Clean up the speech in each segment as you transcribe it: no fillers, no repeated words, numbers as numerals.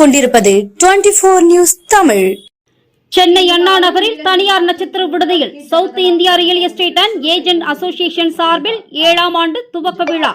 பார்த்துக் கொண்டிருப்பது 24 நியூஸ் தமிழ். சென்னை அண்ணா நகரில் தனியார் நட்சத்திர விடுதியில் south India real estate and agent association சார்பில் 7ஆம் ஆண்டு துவக்க விழா.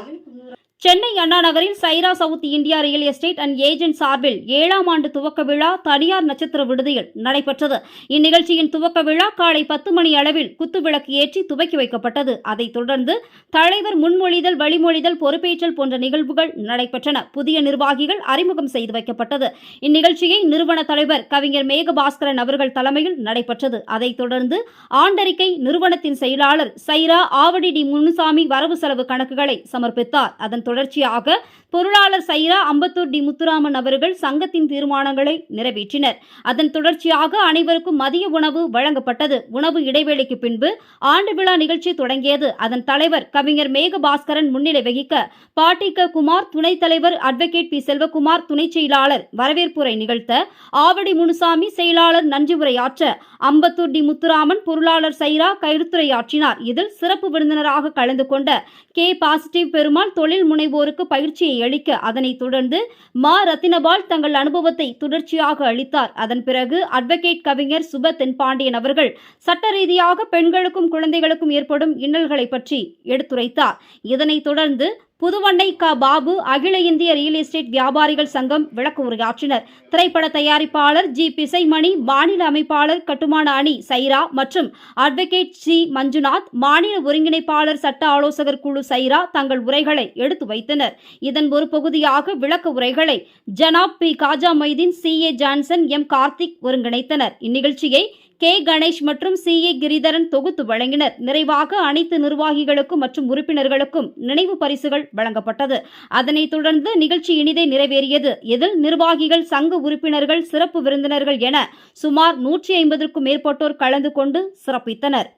சென்னை அண்ணா நகரில் Saira south India real estate and agent சார்பில் 7ஆம் ஆண்டு துவக்க விழா தனியார் நட்சத்திர விடுதியில் நடைபெற்றது. இந்நிகழ்ச்சியின் துவக்க விழா காலை 10 மணி அளவில் குத்துவிளக்கு ஏற்றி துவக்கி வைக்கப்பட்டது. அதைத் தொடர்ந்து தலைவர் முன்மொழிதல், வழிமொழிதல், பொறுப்பேற்றல் போன்ற நிகழ்வுகள் நடைபெற்றன. புதிய நிர்வாகிகள் அறிமுகம் செய்து வைக்கப்பட்டது. இந்நிகழ்ச்சியை நிறுவன தலைவர் கவிஞர் மேகபாஸ்கரன் அவர்கள் தலைமையில் நடைபெற்றது. அதைத் தொடர்ந்து ஆண்டறிக்கை நிறுவனத்தின் செயலாளர் சைரா ஆவடி டி முனுசாமி வரவு செலவு கணக்குகளை சமர்ப்பித்தார். அதன் தொடர்ச்சியாக பொருளாளர் சைரா அம்பத்தூர் டி முத்துராமன் அவர்கள் சங்கத்தின் தீர்மானங்களை நிறைவேற்றினர். அதன் தொடர்ச்சியாக அனைவருக்கும் மதிய உணவு வழங்கப்பட்டது. உணவு இடைவேளைக்கு பின்பு ஆண்டு விழா நிகழ்ச்சி தொடங்கியது. அதன் தலைவர் கவிஞர் மேகபாஸ்கரன் முன்னிலை வகிக்க பாட்டிக குமார், துணைத் தலைவர் அட்வொகேட் பி செல்வகுமார், துணை செயலாளர் வரவேற்புரை நிகழ்த்த, ஆவடி முனுசாமி செயலாளர் நன்றி உரையாற்ற, அம்பத்தூர் டி முத்துராமன் பொருளாளர் சைரா கருத்துரையாற்றினார். இதில் சிறப்பு விருந்தினராக கலந்து கொண்ட கே பாசிட்டிவ் பெருமாள் தொழில் முனைவோருக்கு பயிற்சியை அளிக்க, அதனைத் தொடர்ந்து மா ரத்தினபால் தங்கள் அனுபவத்தை தொடர்ச்சியாக அளித்தார். அதன் பிறகு அட்வொகேட் கவிஞர் சுப தென்பாண்டியன் அவர்கள் சட்ட ரீதியாக பெண்களுக்கும் குழந்தைகளுக்கும் ஏற்படும் இன்னல்களை பற்றி எடுத்துரைத்தார். இதனைத் தொடர்ந்து புதுவண்ணை க பாபு அகில இந்திய ரியல் எஸ்டேட் வியாபாரிகள் சங்கம் விளக்க உரையாற்றினர். திரைப்பட தயாரிப்பாளர் ஜி பிசைமணி, மாநில அமைப்பாளர் கட்டுமான அணி சைரா மற்றும் அட்வொகேட் சி மஞ்சுநாத், மாநில ஒருங்கிணைப்பாளர் சட்ட ஆலோசகர் குழு சைரா தங்கள் உரைகளை எடுத்து வைத்தனர். இதன் ஒரு பகுதியாக விளக்க உரைகளை Janab P Kaja Maideen, C A Johnson, M Karthik ஒருங்கிணைத்தனர். இந்நிகழ்ச்சியை கே கணேஷ் மற்றும் சி ஏ கிரிதரன் தொகுத்து வழங்கினர். நிறைவாக அனைத்து நிர்வாகிகளுக்கும் மற்றும் உறுப்பினர்களுக்கும் நினைவு பரிசுகள் வழங்கப்பட்டது. அதனைத் தொடர்ந்து நிகழ்ச்சி இனிதே நிறைவேறியது. இதில் நிர்வாகிகள், சங்க உறுப்பினர்கள், சிறப்பு விருந்தினர்கள் என சுமார் 150க்கும் மேற்பட்டோர் கலந்து கொண்டு சிறப்பித்தனர்.